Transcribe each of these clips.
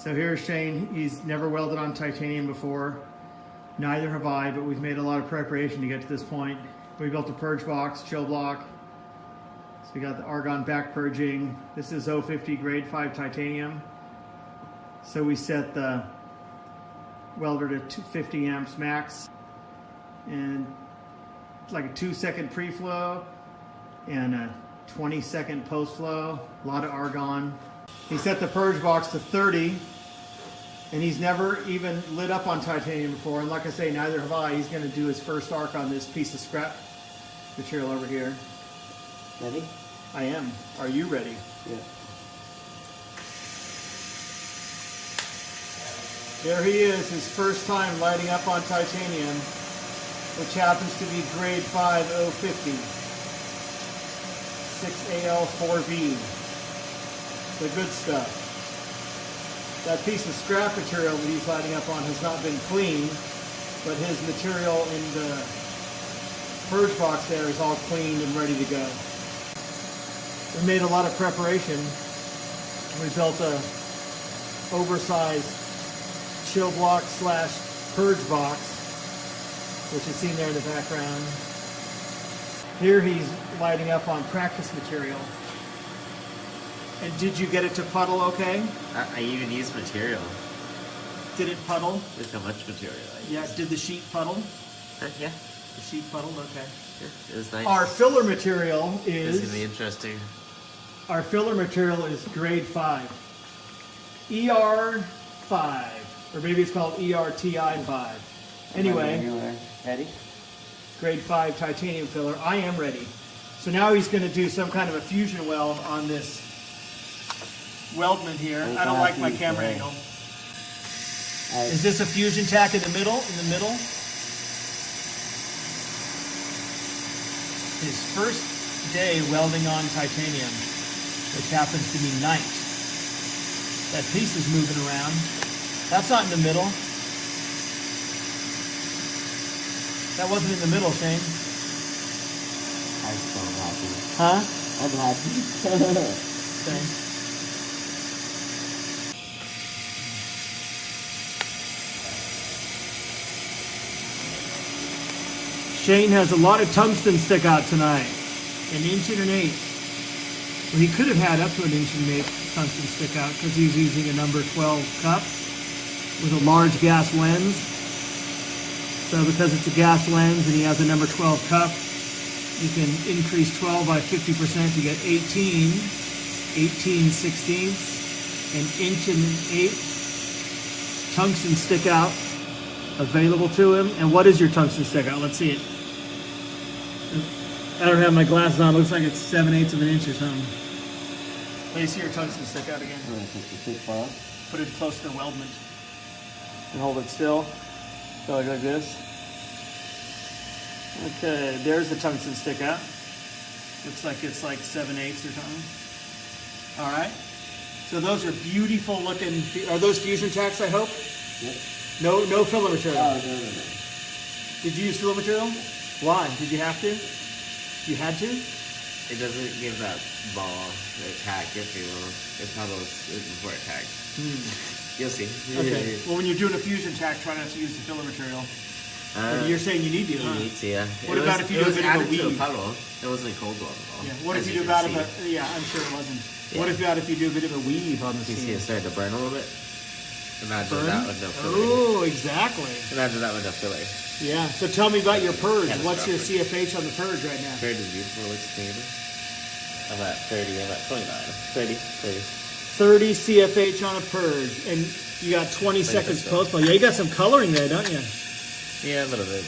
So here's Shane. He's never welded on titanium before. Neither have I, but we've made a lot of preparation to get to this point. We built a purge box, chill block. So we got the argon back purging. This is 050 grade 5 titanium. So we set the welder to 250 amps max and like a 2-second pre-flow and a 20-second post-flow. A lot of argon. He set the purge box to 30, and he's never even lit up on titanium before. And like I say, neither have I. He's going to do his first arc on this piece of scrap material over here. Ready? I am. Are you ready? Yeah. There he is, his first time lighting up on titanium, which happens to be grade 5 050. 6Al-4V. The good stuff. That piece of scrap material that he's lighting up on has not been cleaned, but his material in the purge box there is all cleaned and ready to go. We made a lot of preparation. We built a oversized chill block slash purge box, which is seen there in the background. Here he's lighting up on practice material. And did you get it to puddle okay? I even used material. Did it puddle? Look how much material I used. Yeah, did the sheet puddle? Yeah. The sheet puddled, okay. Yeah, it was nice. Our filler material is... This is going to be interesting. Our filler material is grade 5. ER5. Or maybe it's called ERTI 5. Anyway. Ready? Grade 5 titanium filler. I am ready. So now he's going to do some kind of a fusion weld on this weldment here. I don't like my camera angle. Is this a fusion tack in the middle? His first day welding on titanium, which happens to be night. That piece is moving around. That's not in the middle. That wasn't in the middle, Shane. I'm so happy. Huh? I'm happy. Okay. Shane has a lot of tungsten stick out tonight. 1 1/8 inch. Well, he could have had up to 1 1/8 inch tungsten stick out because he's using a number 12 cup with a large gas lens. So because it's a gas lens and he has a number 12 cup, you can increase 12 by 50% to get 18 16ths, 1 1/8 tungsten stick out available to him. And what is your tungsten stick out? Let's see it. I don't have my glasses on. It looks like it's 7/8 of an inch or something. Let me see your tungsten stick out again. Put it close to the weldment. And hold it still. Go like this. Okay, there's the tungsten stick out. Looks like it's like 7/8 or something. All right. So those are beautiful looking. Are those fusion tacks, I hope? Yep. No filler material. Oh, no. Did you use filler material? Why? Did you have to? You had to? It doesn't give that ball, the tack, if you will. It puddles before it tags. You'll see. Okay. Well, when you're doing a fusion tack, try not to use the filler material. You're saying you need to, huh? You need to, yeah. What about if you do a bit of a weave? To a puddle. It wasn't cold weld at all. Yeah. What if you do about a... Yeah, I'm sure it wasn't. Yeah. What if you do a bit of a weave on the seam? You see it started to burn a little bit? Imagine that with no filler. Oh, exactly. Imagine that with no filler. Yeah. So tell me about your purge. What's your CFH on the purge right now? Purge is beautiful. It looks clean. I'm at 30. I'm at 29. 30. 30 CFH on a purge. And you got 20 seconds post-flow. Yeah, you got some coloring there, don't you? Yeah, a little bit.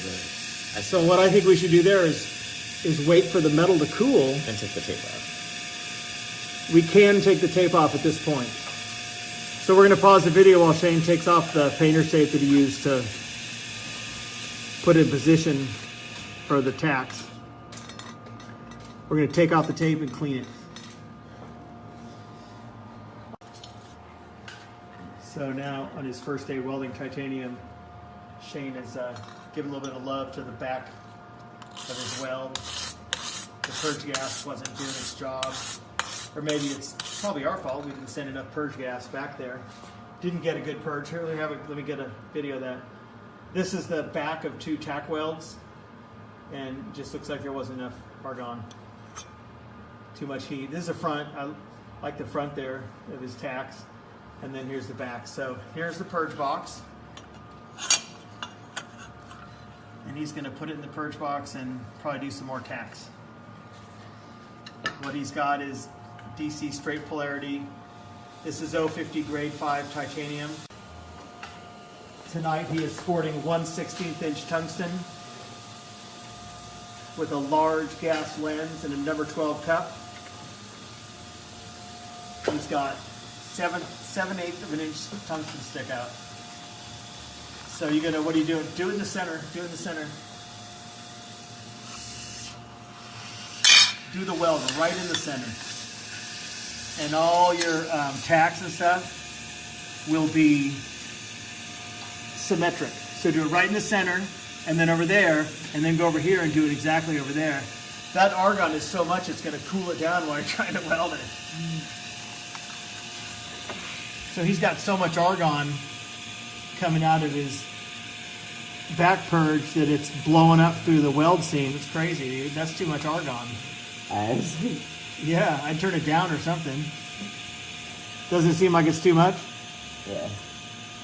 So what I think we should do there is wait for the metal to cool. And take the tape off. We can take the tape off at this point. So we're going to pause the video while Shane takes off the painter's tape that he used to put in position for the tacks. We're going to take off the tape and clean it. So now on his first day welding titanium, Shane is giving a little bit of love to the back of his weld. The purge gas wasn't doing its job. Or maybe it's probably our fault. We didn't send enough purge gas back there. Didn't get a good purge. Here, let me get a video of that. This is the back of 2 tack welds, and it just looks like there wasn't enough argon. Too much heat. This is the front. I like the front there of his tacks, and then here's the back. So here's the purge box, and he's going to put it in the purge box and probably do some more tacks. What he's got is DC straight polarity. This is 050 grade 5 titanium. Tonight he is sporting 1/16 inch tungsten with a large gas lens and a number 12 cup. He's got 7/8 of an inch tungsten stick out. So you're gonna, what are you doing? Do it in the center. Do it in the center. Do the weld right in the center. And all your tacks and stuff will be symmetric. So do it right in the center, and then over there, and then go over here and do it exactly over there. That argon is so much it's going to cool it down while you're trying to weld it. So he's got so much argon coming out of his back purge that it's blowing up through the weld seam. It's crazy, dude. That's too much argon. Yeah, I'd turn it down or something. Doesn't it seem like it's too much? Yeah.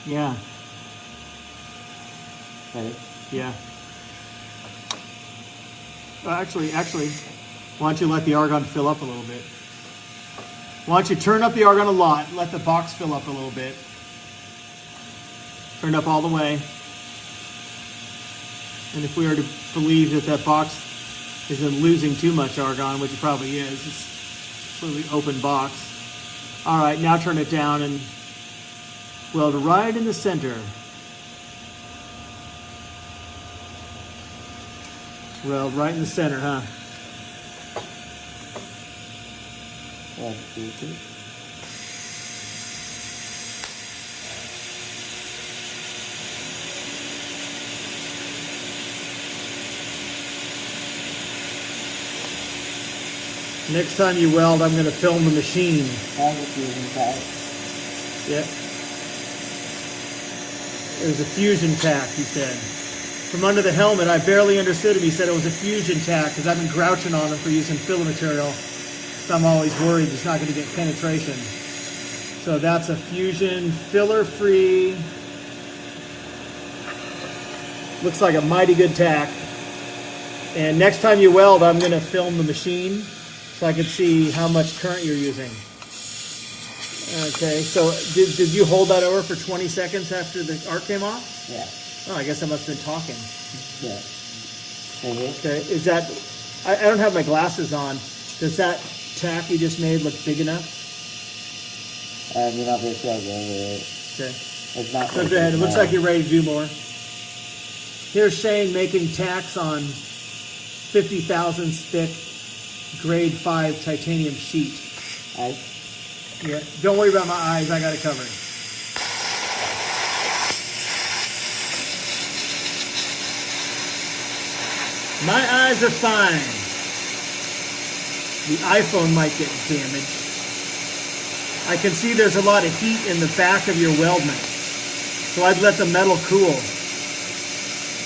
Yeah. Ready? Yeah. Well, actually, why don't you let the argon fill up a little bit? Why don't you turn up the argon a lot, let the box fill up a little bit. Turn it up all the way. And if we are to believe that that box isn't losing too much argon, which it probably is, it's a completely open box. All right, now turn it down and weld right in the center. Weld right in the center, huh? Next time you weld, I'm going to film the machine. Yeah. It was a fusion tack, he said. From under the helmet, I barely understood him. He said it was a fusion tack because I've been grouching on him for using filler material. So I'm always worried it's not going to get penetration. So that's a fusion, filler-free. Looks like a mighty good tack. And next time you weld, I'm going to film the machine so I can see how much current you're using. Okay, so did you hold that over for 20 seconds after the arc came off? Yeah. Oh, I guess I must have been talking. Yeah. Okay, is that, I don't have my glasses on. Does that tack you just made look big enough? You're not very sure. Okay. It's not. So go ahead, it looks like you're ready to do more. Here's Shane making tacks on 50 thousandths thick grade 5 titanium sheet. Yeah, don't worry about my eyes, I got it covered. My eyes are fine. The iPhone might get damaged. I can see there's a lot of heat in the back of your weldment. So I'd let the metal cool.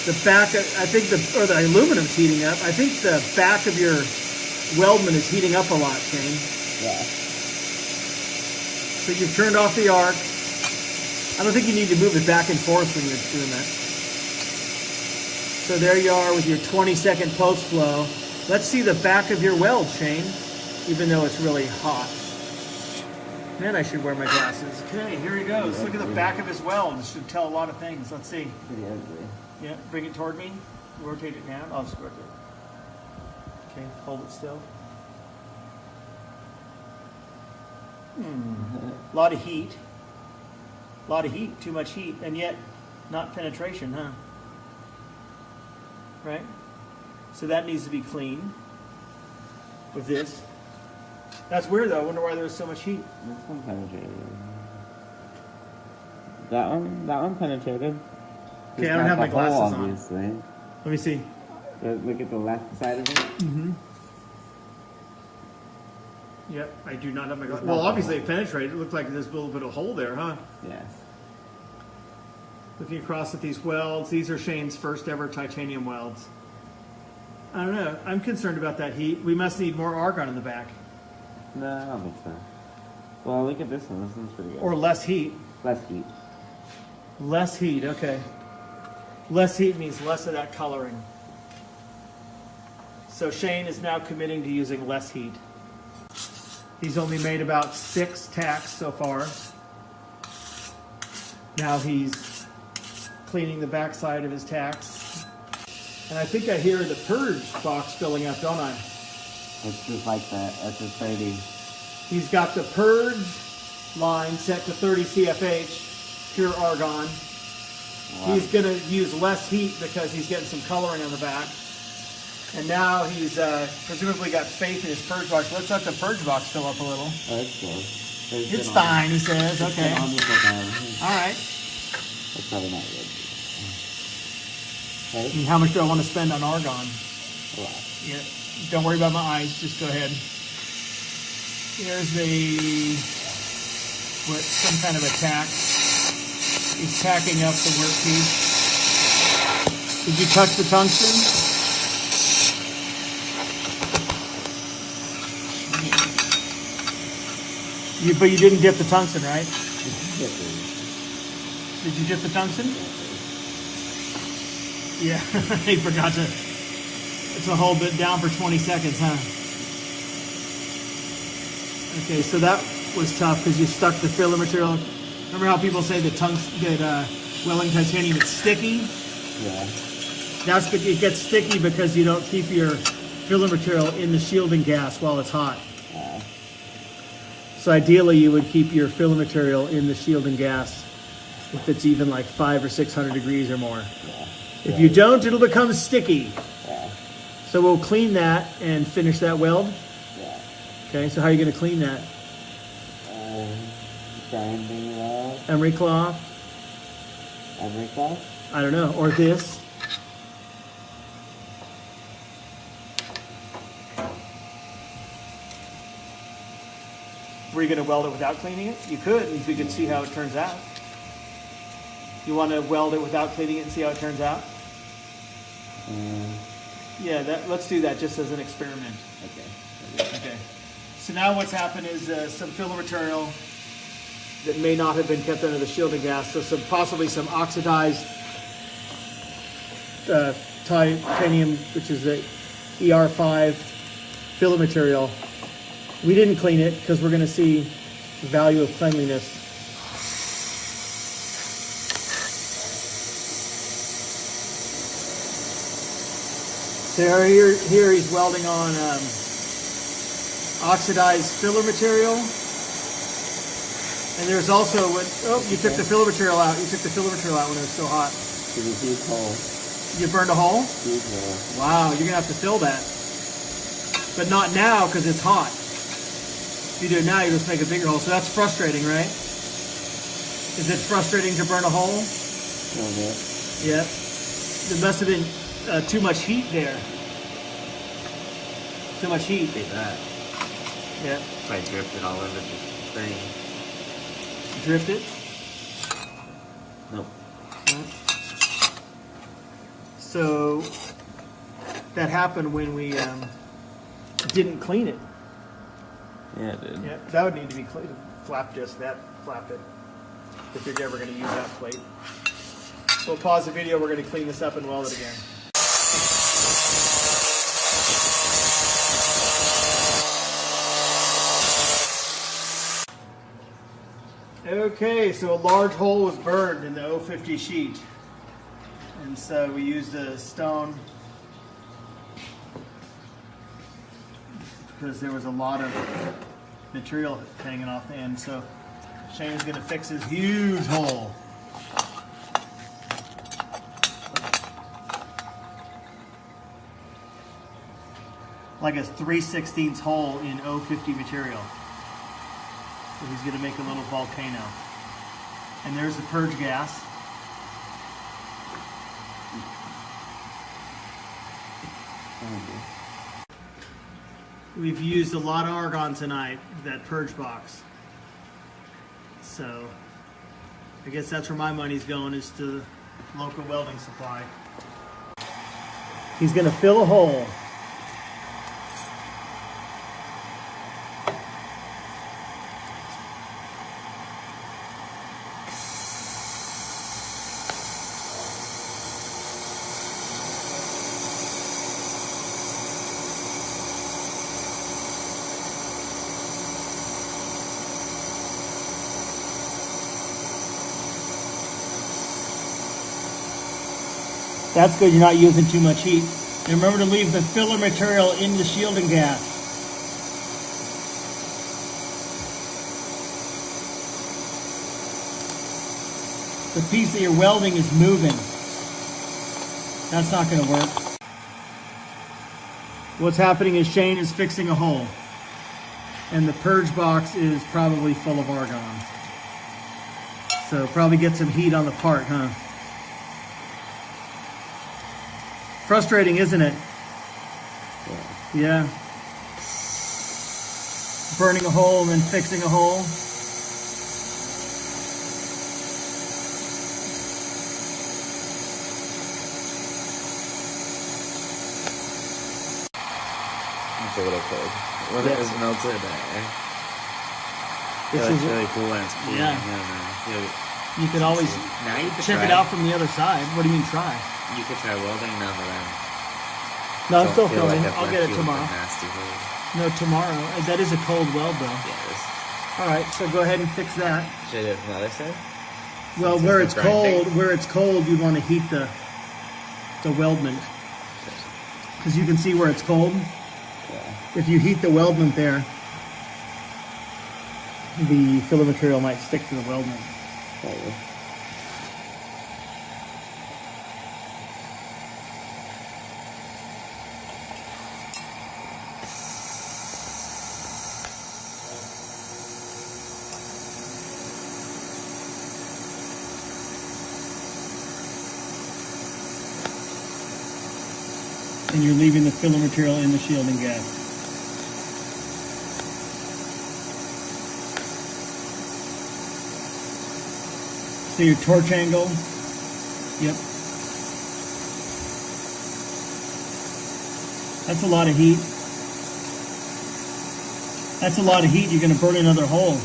The back, I think the aluminum's heating up. I think the back of your weldment is heating up a lot, Shane. Yeah. So you've turned off the arc. I don't think you need to move it back and forth when you're doing that. So there you are with your 20-second post flow. Let's see the back of your weld, Shane, even though it's really hot. Man, I should wear my glasses. Okay, here he goes. Look at the back of his weld. This should tell a lot of things. Let's see. Pretty ugly. Yeah, bring it toward me. Rotate it down. I'll just rotate it. Okay, hold it still. A lot of heat. A lot of heat, too much heat, and yet not penetration, huh? Right? So that needs to be clean with this. That's weird though. I wonder why there was so much heat. This one penetrated. That one penetrated. Okay, I don't have my glasses on. Obviously. Let me see. Look at the left side of it. Mm-hmm. Yep, I do not have my glasses. Well, obviously it penetrated. It looked like there's a little bit of hole there, huh? Yes. Looking across at these welds, these are Shane's first ever titanium welds. I don't know. I'm concerned about that heat. We must need more argon in the back. No, I don't think so. Well, look at this one. This one's pretty good. Or less heat. Less heat. Less heat, okay. Less heat means less of that coloring. So Shane is now committing to using less heat. He's only made about 6 tacks so far. Now he's cleaning the backside of his tacks. And I think I hear the purge box filling up, don't I? It's just like that. That's a 30. He's got the purge line set to 30 CFH, pure argon. Wow. He's going to use less heat because he's getting some coloring on the back. And now he's presumably got faith in his purge box. Let's let the purge box fill up a little. Oh, that's good. It's fine, he says. Okay. All right. That's probably not good. Right? And how much do I want to spend on argon? A lot. Yeah. Don't worry about my eyes. Just go ahead. Here's some kind of a tack. He's tacking up the workpiece. Did you touch the tungsten? But you didn't dip the tungsten, right? Did you dip the tungsten? Yeah, I forgot to. It's a whole bit down for 20 seconds, huh? Okay, so that was tough because you stuck the filler material. Remember how people say that welding titanium is sticky? Yeah. It gets sticky because you don't keep your filler material in the shielding gas while it's hot. So ideally you would keep your filler material in the shielding gas if it's even like 500 or 600 degrees or more. Yeah. If you don't, it'll become sticky. Yeah. So we'll clean that and finish that weld. Yeah. Okay, so how are you going to clean that? Grinding it off. Emery cloth? Emery cloth? I don't know, or this. Were you going to weld it without cleaning it? You could, if we could see how it turns out. You want to weld it without cleaning it and see how it turns out? Yeah, let's do that just as an experiment. Okay. So now what's happened is some filler material that may not have been kept under the shielding gas, so possibly some oxidized titanium, which is the ER5 filler material. We didn't clean it because we're going to see the value of cleanliness. So here he's welding on oxidized filler material. And there's also you took the filler material out. You took the filler material out when it was still hot. There's a huge hole. You burned a hole? Huge hole. Wow, you're going to have to fill that. But not now because it's hot. If you do it now, you just make a bigger hole. So that's frustrating, right? Is it frustrating to burn a hole? A little bit. Yep. There must have been too much heat there. Too much heat. Like that. Yeah. If I drifted all over the thing. Drifted? Nope. So that happened when we didn't clean it. Yeah, it did. Yeah, that would need to be cleaned. Flap it if you're ever going to use that plate. We'll pause the video. We're going to clean this up and weld it again. Okay, so a large hole was burned in the 050 sheet. And so we used a stone because there was a lot of material hanging off the end. So Shane's going to fix his huge hole. Like a 3/16 hole in 050 material. So he's going to make a little volcano. And there's the purge gas. We've used a lot of argon tonight, that purge box. So I guess that's where my money's going, is to local welding supply. He's going to fill a hole. That's good, you're not using too much heat. And remember to leave the filler material in the shielding gas. The piece that you're welding is moving. That's not going to work. What's happening is Shane is fixing a hole. And the purge box is probably full of argon. So probably get some heat on the part, huh? Frustrating, isn't it? Yeah. Burning a hole and then fixing a hole. It's a little cold. What it is melted. This It's is really cool when it's cool. Yeah. No. You can always Now you could check try. it out from the other side. What do you mean try? You could try welding now that No, I'm don't still feel filming. I've I'll left get it you with tomorrow. a nasty hole. No, tomorrow. That is a cold weld though. Yes. Alright, so go ahead and fix that. Should I do it from the other side? Well, Since where it's it's grinding. cold, you'd want to heat the weldment. Because you can see where it's cold. Yeah. If you heat the weldment there, the filler material might stick to the weldment. Probably. And you're leaving the filler material in the shielding gas. So your torch angle, yep. That's a lot of heat. That's a lot of heat, you're gonna burn another hole.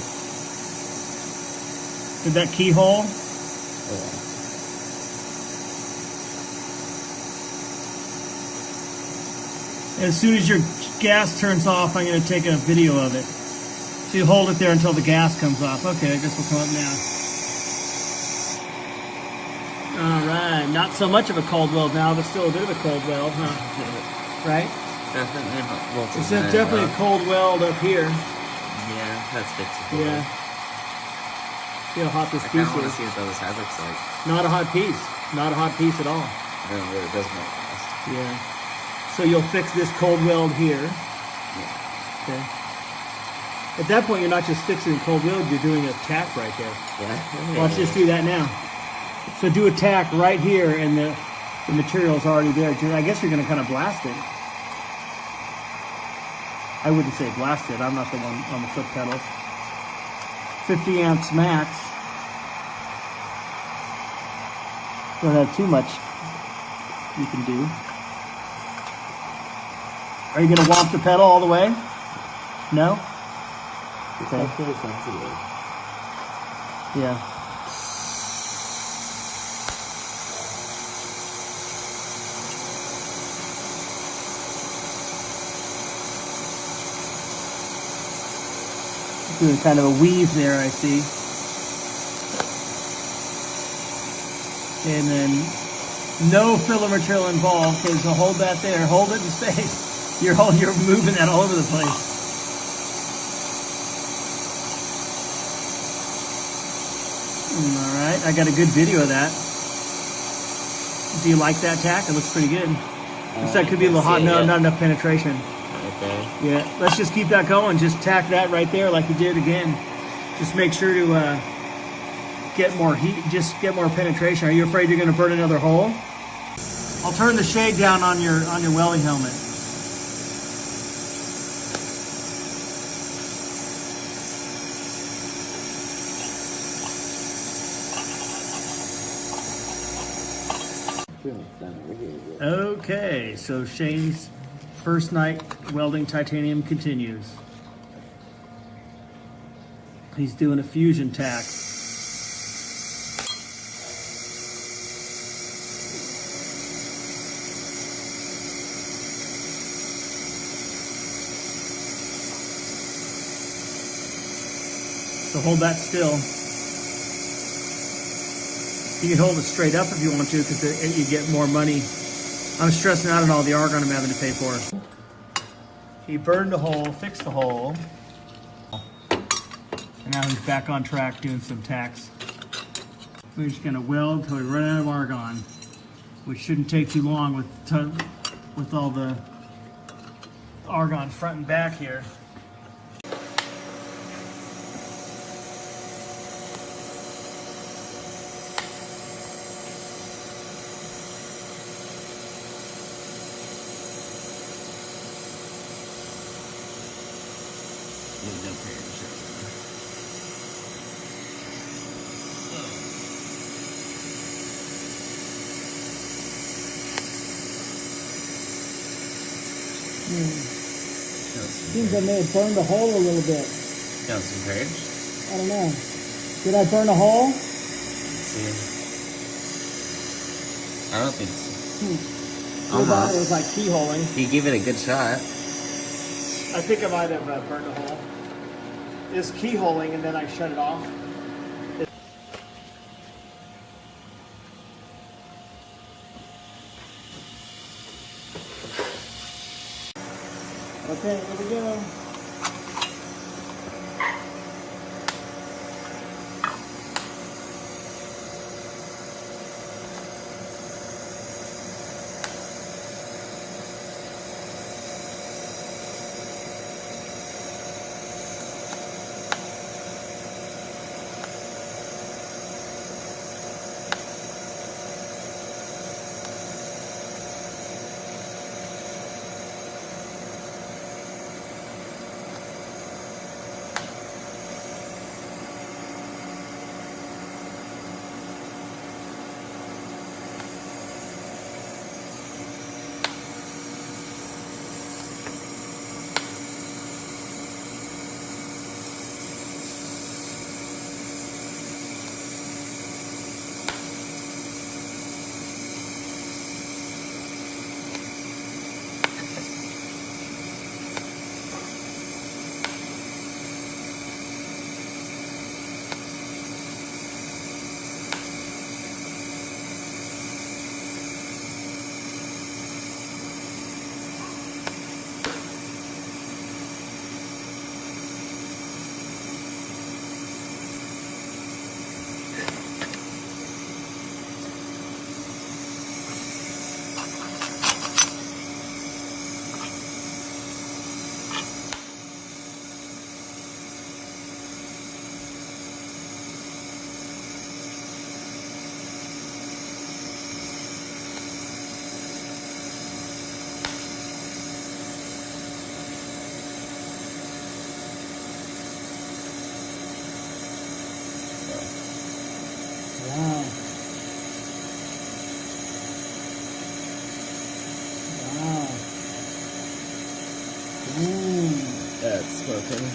Did that keyhole? Yeah. As soon as your gas turns off, I'm going to take a video of it. So you hold it there until the gas comes off. Okay, I guess we'll come up now. Alright, not so much of a cold weld now, but still a bit of a cold weld, huh? Right? Definitely not It's definitely a cold weld up here. Yeah, that's fixable. Yeah. See how hot this I piece kind of want to is. see what the other side looks like. Not a hot piece. Not a hot piece at all. I don't know, it does melt fast. Yeah. So you'll fix this cold weld here. Yeah. Okay. At that point, you're not just fixing a cold weld, you're doing a tack right there. Yeah. Watch this do that now. So do a tack right here, and the material's already there. I guess you're going to kind of blast it. I wouldn't say blast it. I'm not the one on the foot pedal. 50 amps max. Don't have too much you can do. Are you going to womp the pedal all the way? No? Okay. It's very sensitive. Yeah. Doing kind of a weave there, I see. And then no filler material involved, okay, so hold that there, hold it in space. You're moving that all over the place. All right, I got a good video of that. Do you like that tack? It looks pretty good. That could be a little hot. No, not enough penetration. Okay. Yeah, let's just keep that going. Just tack that right there like you did again. Just make sure to get more heat, just get more penetration. Are you afraid you're going to burn another hole? I'll turn the shade down on your welding helmet. Okay, so Shane's first night welding titanium continues. He's doing a fusion tack. So hold that still. You can hold it straight up if you want to, because you get more money. I'm stressing out on all the argon I'm having to pay for. He burned the hole, fixed the hole, and now he's back on track doing some tacks. We're just gonna weld till we run out of argon, which shouldn't take too long with all the argon front and back here. Seems I may have burned a hole a little bit. Got some courage? I don't know. Did I burn a hole? Let's see. I don't think so. Almost. It was like keyholing. You gave it a good shot. I think I might have burned a hole. It's keyholing and then I shut it off. Okay, here we go. Wow. Wow. That's smoking.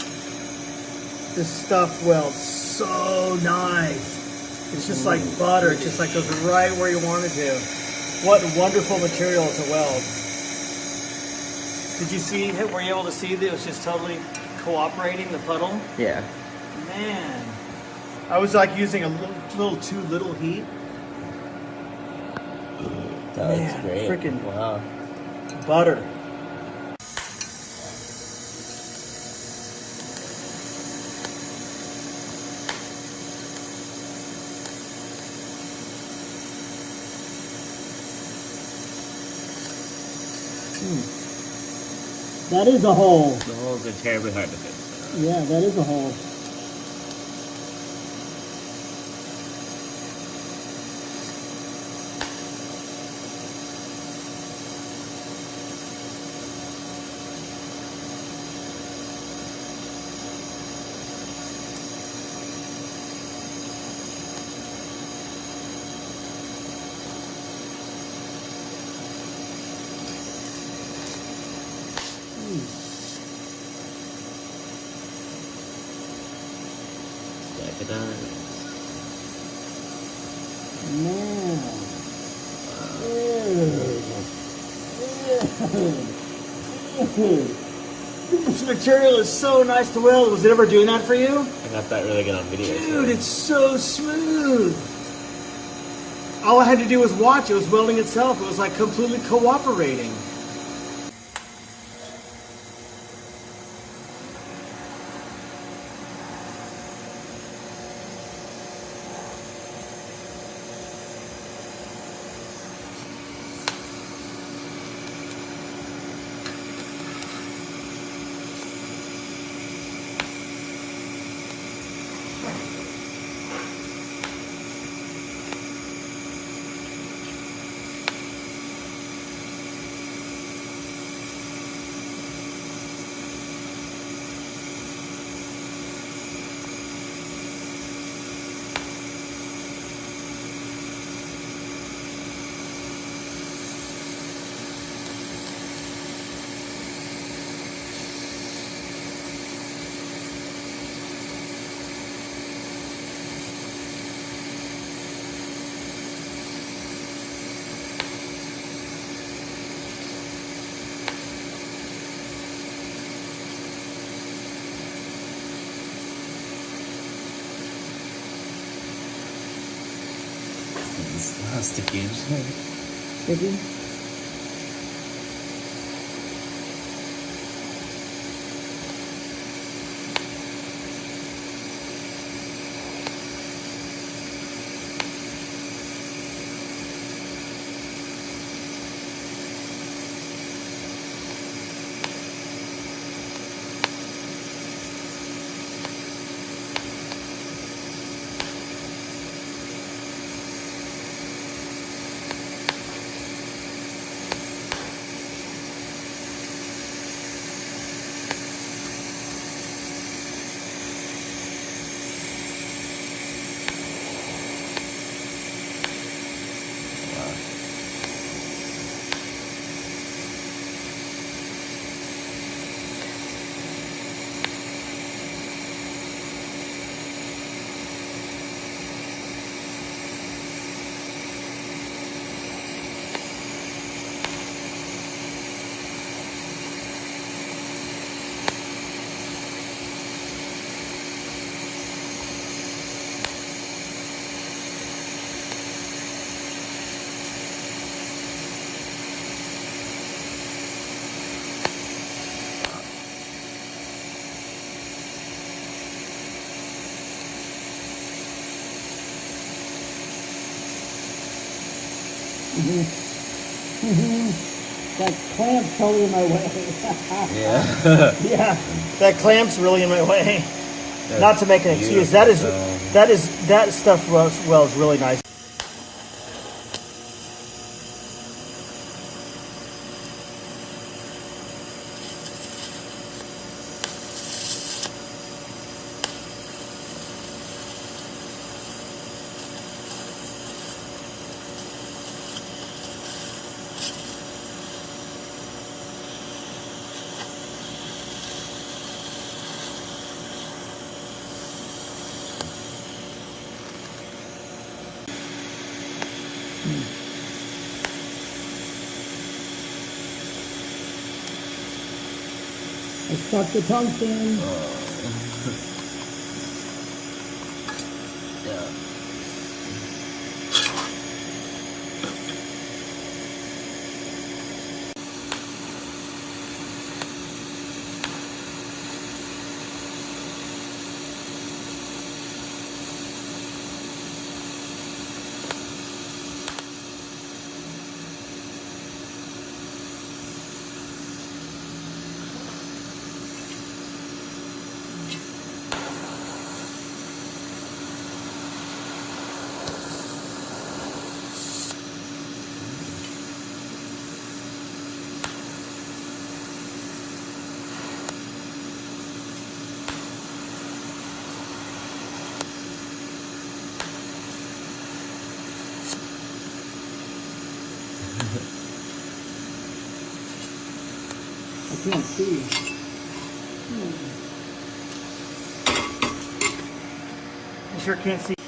This stuff welds so nice. It's just like butter. It just like goes right where you want it to. What wonderful material to weld. Did you see, were you able to see that it was just totally cooperating, the puddle? Yeah. Man. I was like using a little too little heat. That's great. Freaking wow. Butter. That is a hole. The holes are terribly hard to fix. Yeah, that is a hole. at that. Man. This material is so nice to weld. Was it ever doing that for you? I got that really good on video. Dude, it's so smooth. All I had to do was watch. It was welding itself. It was like completely cooperating. Sticky. Sticky? That clamp's totally in my way. Yeah. Yeah, that clamp's really in my way. That's Not to make an excuse. That stuff welds really nice. I stuck the tungsten. Yeah. I can't see. I sure can't see.